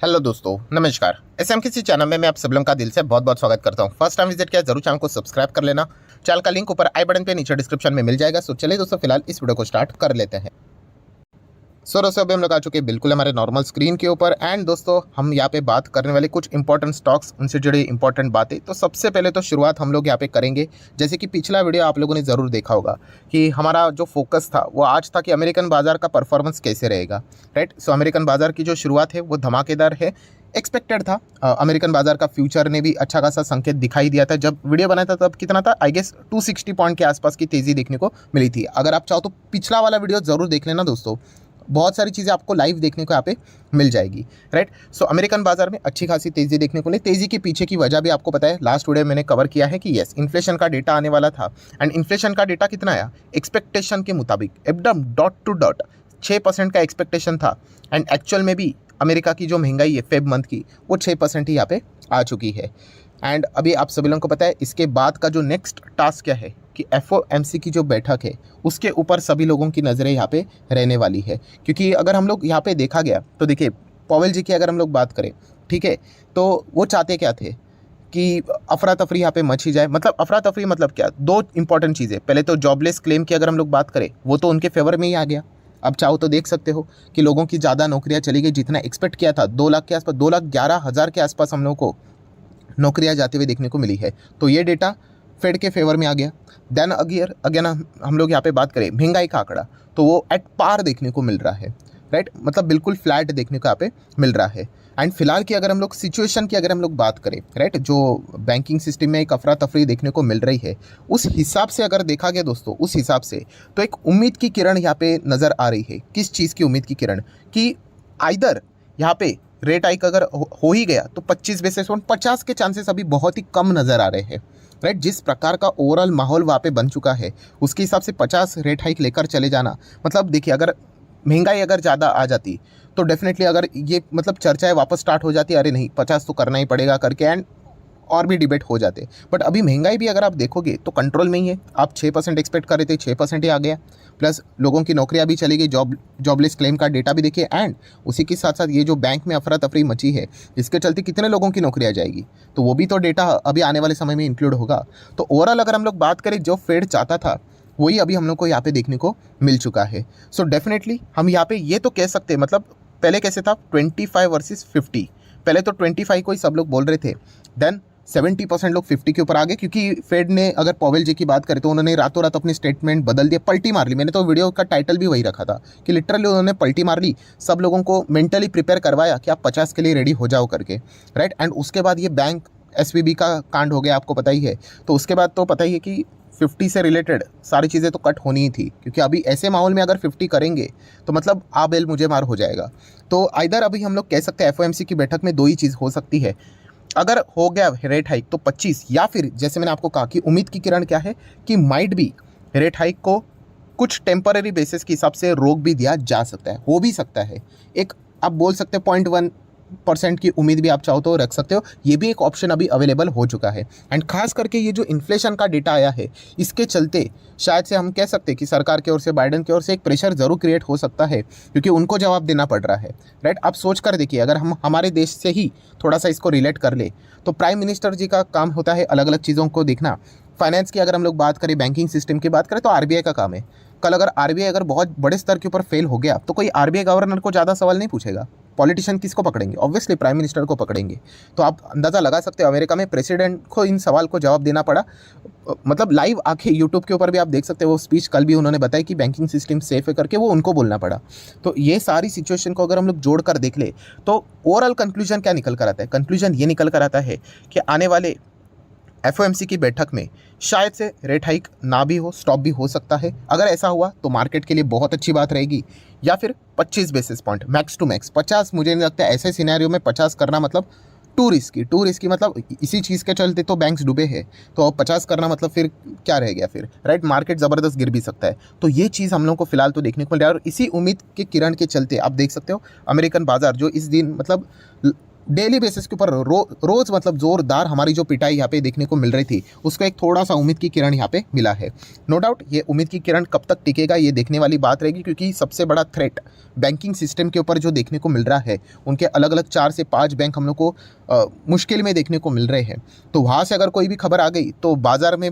Hello दोस्तों, नमस्कार। SMKC channel में मैं आप सब लोगों का दिल से बहुत बहुत स्वागत करता हूं। फर्स्ट टाइम विजिट किया जरूर चैनल को सब्सक्राइब कर लेना। चैनल का लिंक ऊपर आई बटन पे नीचे डिस्क्रिप्शन में मिल जाएगा। सो चलिए दोस्तों, फिलहाल इस वीडियो को स्टार्ट कर लेते हैं। सो दोस्तों, अभी हम लोग आ चुके हैं बिल्कुल हमारे नॉर्मल स्क्रीन के ऊपर। एंड दोस्तों, हम यहाँ पे बात करने वाले कुछ इंपॉर्टेंट स्टॉक्स, उनसे जुड़ी इंपॉर्टेंट बातें। तो सबसे पहले तो शुरुआत हम लोग यहाँ पे करेंगे। जैसे कि पिछला वीडियो आप लोगों ने ज़रूर देखा होगा कि हमारा जो फोकस था वो आज था कि अमेरिकन बाजार का परफॉर्मेंस कैसे रहेगा, राइट। सो अमेरिकन बाजार की जो शुरुआत है वो धमाकेदार है, एक्सपेक्टेड था। अमेरिकन बाजार का फ्यूचर ने भी अच्छा खासा संकेत दिखाई दिया था। जब वीडियो बनाया था तब कितना था, आई गेस 260 पॉइंट के आसपास की तेज़ी देखने को मिली थी। अगर आप चाहो तो पिछला वाला वीडियो ज़रूर देख लेना दोस्तों, बहुत सारी चीज़ें आपको लाइव देखने को यहाँ पे मिल जाएगी, राइट। सो अमेरिकन बाजार में अच्छी खासी तेज़ी देखने को मिली। तेज़ी के पीछे की वजह भी आपको पता है, लास्ट वीडियो मैंने कवर किया है कि येस, इन्फ्लेशन का डेटा आने वाला था। एंड इन्फ्लेशन का डेटा कितना आया, एक्सपेक्टेशन के मुताबिक एकदम डॉट टू डॉट 6% का एक्सपेक्टेशन था। एंड एक्चुअल में भी अमेरिका की जो महंगाई है फेब मंथ की, वो 6% ही यहाँ पे आ चुकी है। एंड अभी आप सभी लोगों को पता है इसके बाद का जो नेक्स्ट टास्क क्या है कि एफओएमसी की जो बैठक है उसके ऊपर सभी लोगों की नज़रें यहाँ पे रहने वाली है। क्योंकि अगर हम लोग यहाँ पे देखा गया तो देखिए, पॉवेल जी की अगर हम लोग बात करें, ठीक है, तो वो चाहते क्या थे कि अफरा तफरी यहाँ पे मच ही जाए। मतलब अफरा तफरी मतलब क्या, दो इंपॉर्टेंट चीज़ें। पहले तो जॉबलेस क्लेम की अगर हम लोग बात करें, वो तो उनके फेवर में ही आ गया। अब चाहो तो देख सकते हो कि लोगों की ज़्यादा नौकरियाँ चली गई, जितना एक्सपेक्ट किया था 2 लाख के आसपास, 2,11,000 के आसपास हम लोगों को नौकरियां जाते हुए देखने को मिली है। तो ये डेटा फेड के फेवर में आ गया। देन अगेन हम लोग यहाँ पे बात करें महंगाई का आंकड़ा, तो वो एट पार देखने को मिल रहा है, राइट। मतलब बिल्कुल फ्लैट देखने को यहाँ पे मिल रहा है। एंड फिलहाल की अगर हम लोग सिचुएशन की अगर हम लोग बात करें, राइट, जो बैंकिंग सिस्टम में एक अफरा तफरी देखने को मिल रही है, उस हिसाब से अगर देखा गया दोस्तों, उस हिसाब से तो एक उम्मीद की किरण यहाँ पे नज़र आ रही है। किस चीज़ की उम्मीद की किरण, कि आइदर यहाँ पे रेट हाइक अगर हो ही गया तो 25 बेसिस पॉइंट, 50 के चांसेस अभी बहुत ही कम नज़र आ रहे हैं, राइट। जिस प्रकार का ओवरऑल माहौल वहाँ पे बन चुका है उसके हिसाब से 50 रेट हाइक लेकर चले जाना, मतलब देखिए, अगर महंगाई अगर ज़्यादा आ जाती तो डेफिनेटली अगर ये मतलब चर्चाएं वापस स्टार्ट हो जाती, अरे नहीं 50 तो करना ही पड़ेगा करके, एंड और भी डिबेट हो जाते। बट अभी महंगाई भी अगर आप देखोगे तो कंट्रोल में ही है। आप 6% एक्सपेक्ट कर रहे थे, 6% ही आ गया। प्लस लोगों की नौकरियां भी चली गई, जॉबलेस क्लेम का डेटा भी देखिए। एंड उसी के साथ साथ ये जो बैंक में अफरा तफरी मची है, इसके चलते कितने लोगों की नौकरियां जाएगी, तो वो भी तो डेटा अभी आने वाले समय में इंक्लूड होगा। तो ओवरऑल अगर हम लोग बात करें, जो फेड चाहता था वही अभी हम लोग को यहाँ पे देखने को मिल चुका है। सो डेफिनेटली हम यहाँ पे ये तो कह सकते हैं, मतलब पहले कैसे था 25 वर्सेस 50, पहले तो 25 को ही सब लोग बोल रहे थे। देन 70% लोग 50 के ऊपर आ गए, क्योंकि फेड ने, अगर पॉवेल जी की बात करें तो उन्होंने रातों रात अपनी स्टेटमेंट बदल दिया, पलटी मार ली। मैंने तो वीडियो का टाइटल भी वही रखा था कि लिटरली उन्होंने पलटी मार ली, सब लोगों को मेंटली प्रिपेयर करवाया कि आप 50 के लिए रेडी हो जाओ करके, राइट। एंड उसके बाद ये बैंक एसवीबी का कांड हो गया, आपको पता ही है। तो उसके बाद तो पता ही है कि 50 से रिलेटेड सारी चीज़ें तो कट होनी ही थी, क्योंकि अभी ऐसे माहौल में अगर 50 करेंगे तो मतलब आ बेल मुझे मार हो जाएगा। तो आइदर अभी हम लोग कह सकते हैं एफओएमसी की बैठक में दो ही चीज़ हो सकती है। अगर हो गया रेट हाइक तो 25, या फिर जैसे मैंने आपको कहा कि उम्मीद की किरण क्या है कि माइट भी रेट हाइक को कुछ टेम्पररी बेसिस के हिसाब से रोक भी दिया जा सकता है, हो भी सकता है। एक आप बोल सकते हैं 0.1% की उम्मीद भी आप चाहो तो रख सकते हो। ये भी एक ऑप्शन अभी अवेलेबल हो चुका है। एंड खास करके ये जो इन्फ्लेशन का डेटा आया है, इसके चलते शायद से हम कह सकते हैं कि सरकार की ओर से, बाइडेन की ओर से एक प्रेशर जरूर क्रिएट हो सकता है, क्योंकि उनको जवाब देना पड़ रहा है, राइट। आप सोच कर देखिए, अगर हम हमारे देश से ही थोड़ा सा इसको रिलेट कर ले तो प्राइम मिनिस्टर जी का काम होता है अलग अलग चीज़ों को देखना। फाइनेंस की अगर हम लोग बात करें, बैंकिंग सिस्टम की बात करें तो आरबीआई का काम है। कल अगर आरबीआई अगर बहुत बड़े स्तर के ऊपर फेल हो गया तो कोई आरबीआई गवर्नर को ज़्यादा सवाल नहीं पूछेगा। पॉलिटिशियन किसको पकड़ेंगे, ऑब्वियसली प्राइम मिनिस्टर को पकड़ेंगे। तो आप अंदाज़ा लगा सकते हो अमेरिका में प्रेसिडेंट को इन सवाल को जवाब देना पड़ा। मतलब लाइव आंखें यूट्यूब के ऊपर भी आप देख सकते हो, वो स्पीच कल भी उन्होंने बताया कि बैंकिंग सिस्टम सेफ है करके, वो उनको बोलना पड़ा। तो ये सारी सिचुएशन को अगर हम लोग जोड़ कर देख ले तो ओवरऑल कंक्लूजन क्या निकल कर आता है, कंक्लूजन ये निकल कर आता है कि आने वाले एफओएमसी की बैठक में शायद से रेट हाइक ना भी हो, स्टॉप भी हो सकता है। अगर ऐसा हुआ तो मार्केट के लिए बहुत अच्छी बात रहेगी। या फिर 25 basis point max to max 50, मुझे नहीं लगता ऐसे सिनेरियो में 50 करना मतलब टू रिस्की मतलब इसी चीज़ के चलते तो बैंक्स डूबे हैं। तो अब 50 करना मतलब फिर क्या रह गया फिर, राइट। मार्केट ज़बरदस्त गिर भी सकता है। तो ये चीज़ हम लोग को फिलहाल तो देखने को मिल रहा है। और इसी उम्मीद के किरण के चलते आप देख सकते हो अमेरिकन बाजार जो इस दिन मतलब डेली बेसिस के ऊपर रोज़ मतलब ज़ोरदार हमारी जो पिटाई यहाँ पे देखने को मिल रही थी, उसको एक थोड़ा सा उम्मीद की किरण यहाँ पे मिला है। नो डाउट ये उम्मीद की किरण कब तक टिकेगा ये देखने वाली बात रहेगी, क्योंकि सबसे बड़ा थ्रेट बैंकिंग सिस्टम के ऊपर जो देखने को मिल रहा है, उनके अलग अलग 4 से 5 बैंक हम लोग को मुश्किल में देखने को मिल रहे हैं। तो वहाँ से अगर कोई भी खबर आ गई तो बाजार में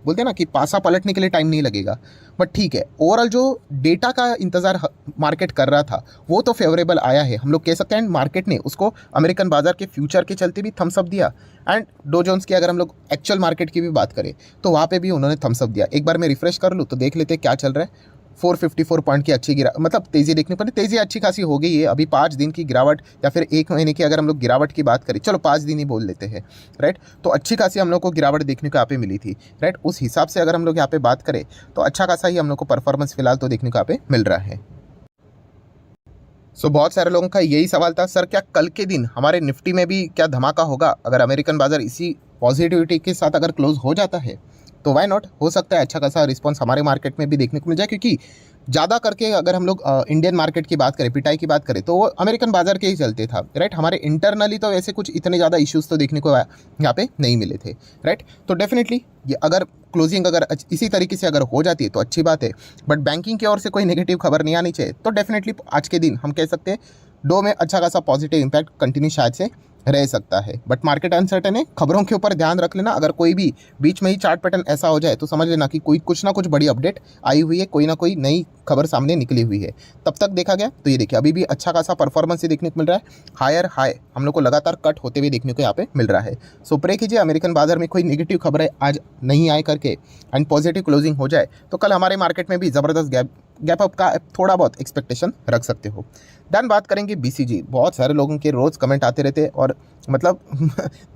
बोलते ना कि पासा पलटने के लिए टाइम नहीं लगेगा। बट ठीक है, ओवरऑल जो डेटा का इंतज़ार मार्केट कर रहा था वो तो फेवरेबल आया है, हम लोग कह सकते हैं। मार्केट ने उसको अमेरिकन बाजार के फ्यूचर के चलते भी थम्स अप दिया। एंड डो जोन्स की अगर हम लोग एक्चुअल मार्केट की भी बात करें तो वहाँ पे भी उन्होंने थम्स अप दिया। एक बार मैं रिफ्रेश कर लूँ तो देख लेते हैं क्या चल रहा है। 454 पॉइंट की अच्छी मतलब तेज़ी देखने पर तेज़ी अच्छी खासी हो गई है। अभी 5 दिन की गिरावट या फिर 1 महीने की अगर हम लोग गिरावट की बात करें, चलो 5 दिन ही बोल लेते हैं, राइट। तो अच्छी खासी हम लोग को गिरावट देखने को यहाँ पे मिली थी, राइट। उस हिसाब से अगर हम लोग यहाँ पे बात करें तो अच्छा खासा ही हम लोग को परफॉर्मेंस फिलहाल तो देखने को यहाँ पे मिल रहा है। बहुत सारे लोगों का यही सवाल था, सर क्या कल के दिन हमारे निफ्टी में भी क्या धमाका होगा अगर अमेरिकन बाजार इसी पॉजिटिविटी के साथ अगर क्लोज हो जाता है? तो वाई नॉट, हो सकता है अच्छा खासा रिस्पॉन्स हमारे मार्केट में भी देखने को मिल जाए, क्योंकि ज़्यादा करके अगर हम लोग इंडियन मार्केट की बात करें, पिटाई की बात करें, तो वो अमेरिकन बाजार के ही चलते था, राइट। हमारे इंटरनली तो वैसे कुछ इतने ज़्यादा इश्यूज़ तो देखने को यहाँ पे नहीं मिले थे, राइट। तो डेफिनेटली ये अगर क्लोजिंग अगर इसी तरीके से अगर हो जाती है तो अच्छी बात है। बट बैंकिंग की ओर से कोई नेगेटिव खबर नहीं आनी चाहिए, तो डेफिनेटली आज के दिन हम कह सकते हैं डो में अच्छा खासा पॉजिटिव इम्पैक्ट कंटिन्यू शायद से रह सकता है। बट मार्केट अनसर्टेन है, खबरों के ऊपर ध्यान रख लेना। अगर कोई भी बीच में ही चार्ट पैटर्न ऐसा हो जाए तो समझ लेना कि कोई कुछ ना कुछ बड़ी अपडेट आई हुई है, कोई ना कोई नई खबर सामने निकली हुई है। तब तक देखा गया तो ये देखिए अभी भी अच्छा खासा परफॉर्मेंस ही देखने को मिल रहा है। हायर हाई हम लोग को लगातार कट होते हुए देखने को यहाँ पे मिल रहा है। सो प्रे कीजिए अमेरिकन बाजार में कोई नेगेटिव खबरें आज नहीं आए करके एंड पॉजिटिव क्लोजिंग हो जाए तो कल हमारे मार्केट में भी ज़बरदस्त गैप अप का थोड़ा बहुत एक्सपेक्टेशन रख सकते हो। देन बात करेंगे बीसीजी। बहुत सारे लोगों के रोज़ कमेंट आते रहते हैं और मतलब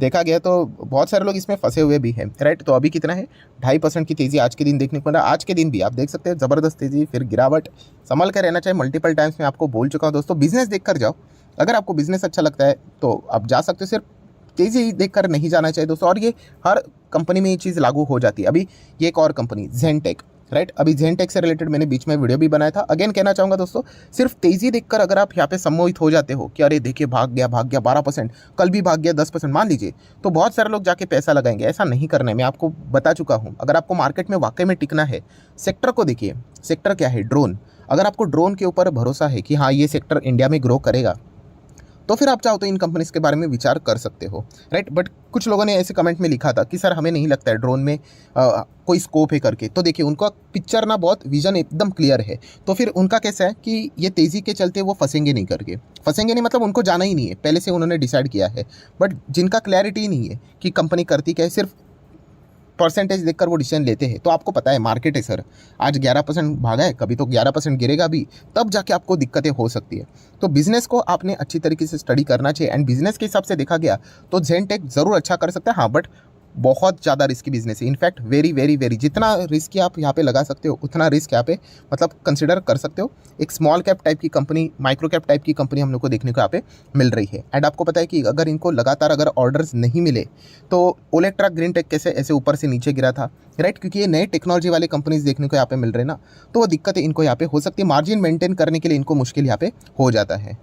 देखा गया तो बहुत सारे लोग इसमें फंसे हुए भी हैं, राइट। तो अभी कितना है, 2.5% की तेज़ी आज के दिन देखने को मिल रहा है। आज के दिन भी आप देख सकते हैं ज़बरदस्त तेज़ी, फिर गिरावट। संभल कर रहना चाहिए। मल्टीपल टाइम्स मैं आपको बोल चुका हूँ दोस्तों, बिजनेस देख कर जाओ। अगर आपको बिजनेस अच्छा लगता है तो आप जा सकते हो, सिर्फ तेज़ी देख कर नहीं जाना चाहिए दोस्तों। और ये हर कंपनी में ये चीज़ लागू हो जाती है। अभी ये एक और कंपनी ज़ेनटेक, राइट। अभी ज़ेनटेक से रिलेटेड मैंने बीच में वीडियो भी बनाया था। अगेन कहना चाहूँगा दोस्तों, सिर्फ तेज़ी देखकर अगर आप यहाँ पे सम्मोहित हो जाते हो कि अरे देखिए भाग गया 12%, कल भी भाग गया 10% मान लीजिए, तो बहुत सारे लोग जाके पैसा लगाएंगे। ऐसा नहीं करना है, मैं आपको बता चुका हूँ। अगर आपको मार्केट में वाकई में टिकना है, सेक्टर को देखिए। सेक्टर क्या है, ड्रोन। अगर आपको ड्रोन के ऊपर भरोसा है कि हाँ ये सेक्टर इंडिया में ग्रो करेगा, तो फिर आप चाहो तो इन कंपनीज़ के बारे में विचार कर सकते हो, राइट। बट कुछ लोगों ने ऐसे कमेंट में लिखा था कि सर हमें नहीं लगता है ड्रोन में कोई स्कोप है करके। तो देखिए उनका पिक्चर ना बहुत विजन एकदम क्लियर है। तो फिर उनका कैसा है कि ये तेज़ी के चलते वो फंसेंगे नहीं करके। फंसेंगे नहीं मतलब उनको जाना ही नहीं है, पहले से उन्होंने डिसाइड किया है। बट जिनका क्लैरिटी नहीं है कि कंपनी करती क्या है, सिर्फ परसेंटेज देखकर वो डिसीजन लेते हैं। तो आपको पता है मार्केट है सर, आज 11% भागा है, कभी तो 11% गिरेगा भी, तब जाके आपको दिक्कतें हो सकती है। तो बिजनेस को आपने अच्छी तरीके से स्टडी करना चाहिए। एंड बिजनेस के हिसाब से देखा गया तो ज़ेनटेक ज़रूर अच्छा कर सकता है, हाँ। बट बहुत ज़्यादा रिस्की बिजनेस है। इनफैक्ट वेरी वेरी वेरी, जितना रिस्क आप यहाँ पे लगा सकते हो उतना रिस्क यहाँ पे मतलब कंसिडर कर सकते हो। एक स्मॉल कैप टाइप की कंपनी, माइक्रो कैप टाइप की कंपनी हम लोग को देखने को यहाँ पे मिल रही है। एंड आपको पता है कि अगर इनको लगातार अगर ऑर्डर्स नहीं मिले तो ओलेक्ट्रा ग्रीन टेक कैसे ऐसे ऊपर से नीचे गिरा था, राइट। क्योंकि ये नए टेक्नोलॉजी वाले कंपनीज देखने को यहाँ पे मिल रहे हैं ना, तो वो दिक्कतें इनको यहाँ पे हो सकती है। मार्जिन मेंटेन करने के लिए इनको मुश्किल यहाँ पे हो जाता है।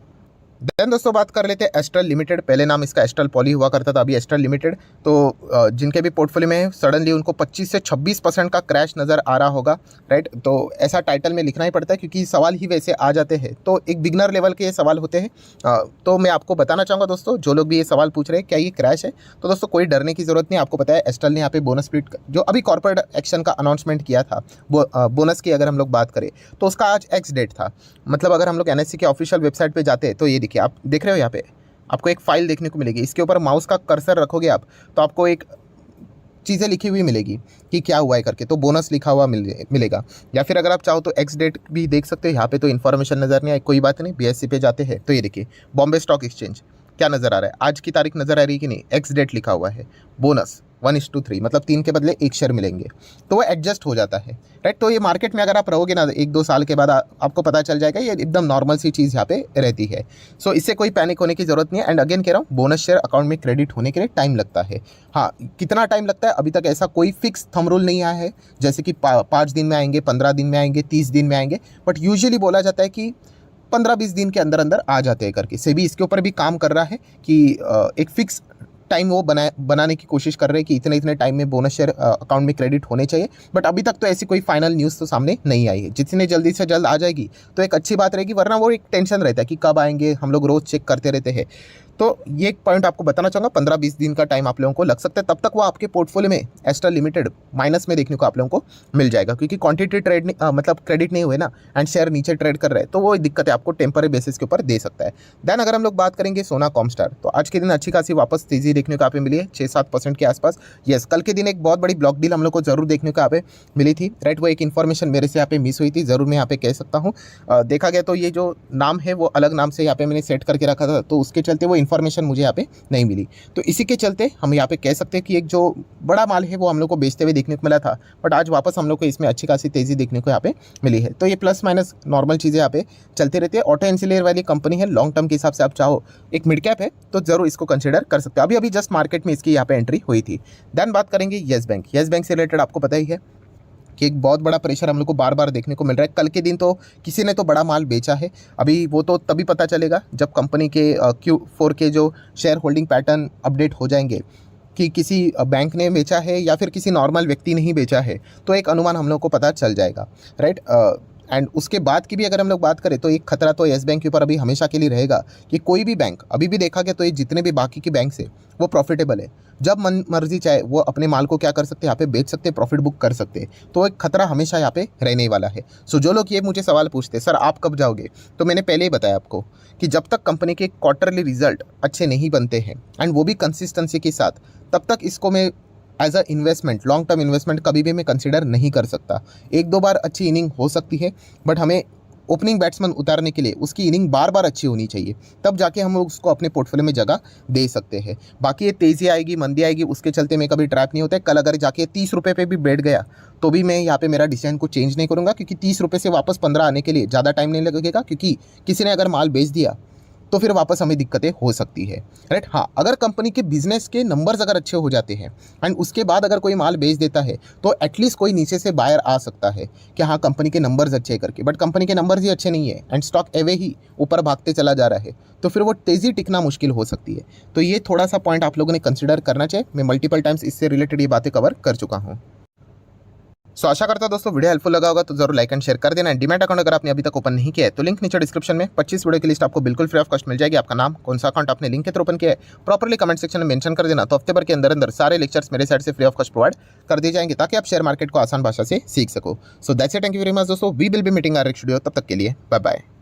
देन दोस्तों बात कर लेते हैं एस्ट्रल लिमिटेड। पहले नाम इसका एस्ट्रल पॉली हुआ करता था, अभी एस्ट्रल लिमिटेड। तो जिनके भी पोर्टफोलियो में सडनली उनको 25 से 26% का क्रैश नज़र आ रहा होगा, राइट। तो ऐसा टाइटल में लिखना ही पड़ता है क्योंकि सवाल ही वैसे आ जाते हैं। तो एक बिगनर लेवल के ये सवाल होते हैं। तो मैं आपको बताना चाहूँगा दोस्तों, जो लोग भी ये सवाल पूछ रहे हैं क्या ये क्रैश है, तो दोस्तों कोई डरने की ज़रूरत नहीं। आपको पता है एस्ट्रल ने यहाँ पे बोनस स्प्लिट जो अभी कॉर्पोरेट एक्शन का अनाउंसमेंट किया था, बोनस की अगर हम लोग बात करें तो उसका आज एक्स डेट था। मतलब अगर हम लोग एनएससी के ऑफिशियल वेबसाइट पे जाते हैं तो ये देखिए, आप देख रहे हो यहाँ पे आपको एक फाइल देखने को मिलेगी। इसके ऊपर माउस का कर्सर रखोगे आप तो आपको एक चीज़ें लिखी हुई मिलेगी कि क्या हुआ है करके, तो बोनस लिखा हुआ मिलेगा। या फिर अगर आप चाहो तो एक्स डेट भी देख सकते हो। यहाँ पे तो इन्फॉर्मेशन नज़र नहीं आई, कोई बात नहीं। बीएससी पे जाते हैं तो ये देखिए बॉम्बे स्टॉक एक्सचेंज क्या नज़र आ रहा है, आज की तारीख नज़र आ रही है कि नहीं, एक्स डेट लिखा हुआ है, बोनस 1:3 मतलब 3 के बदले 1 शेयर मिलेंगे, तो वो एडजस्ट हो जाता है, राइट। तो ये मार्केट में अगर आप रहोगे ना 1-2 साल के बाद आपको पता चल जाएगा, ये एकदम नॉर्मल सी चीज़ यहाँ पे रहती है। सो इससे कोई पैनिक होने की ज़रूरत नहीं है। एंड अगेन कह रहा हूँ, बोनस शेयर अकाउंट में क्रेडिट होने के लिए टाइम लगता है। हाँ, कितना टाइम लगता है अभी तक ऐसा कोई फिक्स थंब रूल नहीं आया है, जैसे कि 5 दिन में आएंगे, 15 दिन में आएंगे, 30 दिन में आएंगे। बट यूजुअली बोला जाता है कि 15-20 दिन के अंदर अंदर आ जाते हैं करके। सेबी इसके ऊपर भी काम कर रहा है कि एक फिक्स टाइम वो बनाने की कोशिश कर रहे हैं कि इतने इतने टाइम में बोनस शेयर अकाउंट में क्रेडिट होने चाहिए। बट अभी तक तो ऐसी कोई फाइनल न्यूज़ तो सामने नहीं आई है। जितने जल्दी से जल्द आ जाएगी तो एक अच्छी बात रहेगी, वरना वो एक टेंशन रहता है कि कब आएंगे, हम लोग रोज़ चेक करते रहते हैं। तो ये एक पॉइंट आपको बताना चाहूँगा, 15-20 दिन का टाइम आप लोगों को लग सकता है। तब तक वो आपके पोर्टफोलियो में एस्ट्रल लिमिटेड माइनस में देखने को आप लोगों को मिल जाएगा, क्योंकि क्वांटिटी ट्रेड मतलब क्रेडिट नहीं हुए ना, एंड शेयर नीचे ट्रेड कर रहे हैं, तो वो दिक्कतें आपको टेम्पररी बेसिस के ऊपर दे सकता है। देन अगर हम लोग बात करेंगे सोना कॉमस्टार, तो आज के दिन अच्छी खासी वापस तेजी देखने को यहाँ पे मिली है, 6-7% के आसपास। यस, कल के दिन एक बहुत बड़ी ब्लॉक डील हम लोग को जरूर देखने को यहाँ पे मिली थी, राइट। वो एक इन्फॉर्मेशन मेरे से यहाँ पे मिस हुई थी, जरूर मैं यहाँ पे कह सकता हूँ। देखा गया तो ये जो नाम है वो अलग नाम से यहाँ पे मैंने सेट करके रखा था, तो उसके चलते वो इन्फॉर्मेशन मुझे यहाँ पे नहीं मिली। तो इसी के चलते हम यहाँ पे कह सकते हैं कि एक जो बड़ा माल है वो हम लोग को बेचते हुए देखने को मिला था, बट आज वापस हम लोग को इसमें अच्छी खासी तेजी देखने को यहाँ पे मिली है। तो ये प्लस माइनस नॉर्मल चीज़ें यहाँ पे चलते रहती है। ऑटो एंसिलरी वाली कंपनी है, लॉन्ग टर्म के हिसाब से आप चाहो, एक मिड कैप है, तो जरूर इसको कंसिडर कर सकते हो। अभी जस्ट मार्केट में इसकी यहाँ पे एंट्री हुई थी। देन बात करेंगे येस बैंक। येस बैंक से रिलेटेड आपको पता ही है कि एक बहुत बड़ा प्रेशर हम लोग को बार बार देखने को मिल रहा है। कल के दिन तो किसी ने तो बड़ा माल बेचा है, अभी वो तो तभी पता चलेगा जब कंपनी के Q4 के जो शेयर होल्डिंग पैटर्न अपडेट हो जाएंगे कि किसी बैंक ने बेचा है या फिर किसी नॉर्मल व्यक्ति ने ही बेचा है, तो एक अनुमान हम लोग को पता चल जाएगा, राइट। एंड उसके बाद की भी अगर हम लोग बात करें तो एक खतरा तो येस बैंक के ऊपर अभी हमेशा के लिए रहेगा कि कोई भी बैंक, अभी भी देखा गया तो ये जितने भी बाकी के बैंक से वो प्रॉफिटेबल है, जब मन मर्जी चाहे वो अपने माल को क्या कर सकते हैं, यहाँ पे बेच सकते हैं, प्रॉफिट बुक कर सकते हैं। तो एक खतरा हमेशा यहाँ पे रहने वाला है। सो जो लोग ये मुझे सवाल पूछते हैं सर आप कब जाओगे, तो मैंने पहले ही बताया आपको कि जब तक कंपनी के क्वार्टरली रिजल्ट अच्छे नहीं बनते हैं एंड वो भी कंसिस्टेंसी के साथ, तब तक इसको मैं as a investment, long term investment कभी भी मैं कंसिडर नहीं कर सकता। एक दो बार अच्छी इनिंग हो सकती है, बट हमें ओपनिंग बैट्समैन उतारने के लिए उसकी इनिंग बार बार अच्छी होनी चाहिए, तब जाके हम उसको अपने पोर्टफोलियो में जगह दे सकते हैं। बाकी ये तेज़ी आएगी मंदी आएगी उसके चलते मैं कभी ट्रैप नहीं होता है। कल अगर जाके 30 रुपये पे भी बैठ गया तो भी मैं यहाँ पे मेरा डिसीजन को चेंज नहीं करूँगा, क्योंकि 30 रुपये से वापस 15 आने के लिए ज़्यादा टाइम नहीं लगेगा, क्योंकि किसी ने अगर माल बेच दिया तो फिर वापस हमें दिक्कतें हो सकती है, राइट। हाँ, अगर कंपनी के बिजनेस के नंबर्स अगर अच्छे हो जाते हैं एंड उसके बाद अगर कोई माल बेच देता है तो एटलीस्ट कोई नीचे से बायर आ सकता है कि हाँ कंपनी के नंबर्स अच्छे करके, बट कंपनी के नंबर्स ही अच्छे नहीं है एंड स्टॉक एवे ही ऊपर भागते चला जा रहा है, तो फिर वो तेज़ी टिकना मुश्किल हो सकती है। तो ये थोड़ा सा पॉइंट आप लोगों ने कंसिडर करना चाहिए। मैं मल्टीपल टाइम्स इससे रिलेटेड ये बातें कवर कर चुका हूँ। सो आशा करता हूं दोस्तों वीडियो हेल्पफुल लगा होगा, तो जरूर लाइक एंड शेयर कर देना। डीमैट अकाउंट अगर आपने अभी तक ओपन नहीं किया है तो लिंक नीचे डिस्क्रिप्शन में 25 वीडियो की लिस्ट आपको बिल्कुल फ्री ऑफ कॉस्ट मिल जाएगी। आपका नाम, कौन सा अकाउंट आपने लिंक के थ्रू ओपन किया है, प्रॉपर्ली कमेंट सेक्शन में मेंशन कर देना, तो हफ्ते भर के अंदर अंदर सारे लेक्चर्स मेरे साइड से फ्री ऑफ कॉस्ट प्रोवाइड कर दिए जाएंगे, ताकि आप शेयर मार्केट को आसान भाषा से सीख सको। So that's it, thank you very much दोस्तों, we will be meeting our next video. तब तक के लिए बाय बाय।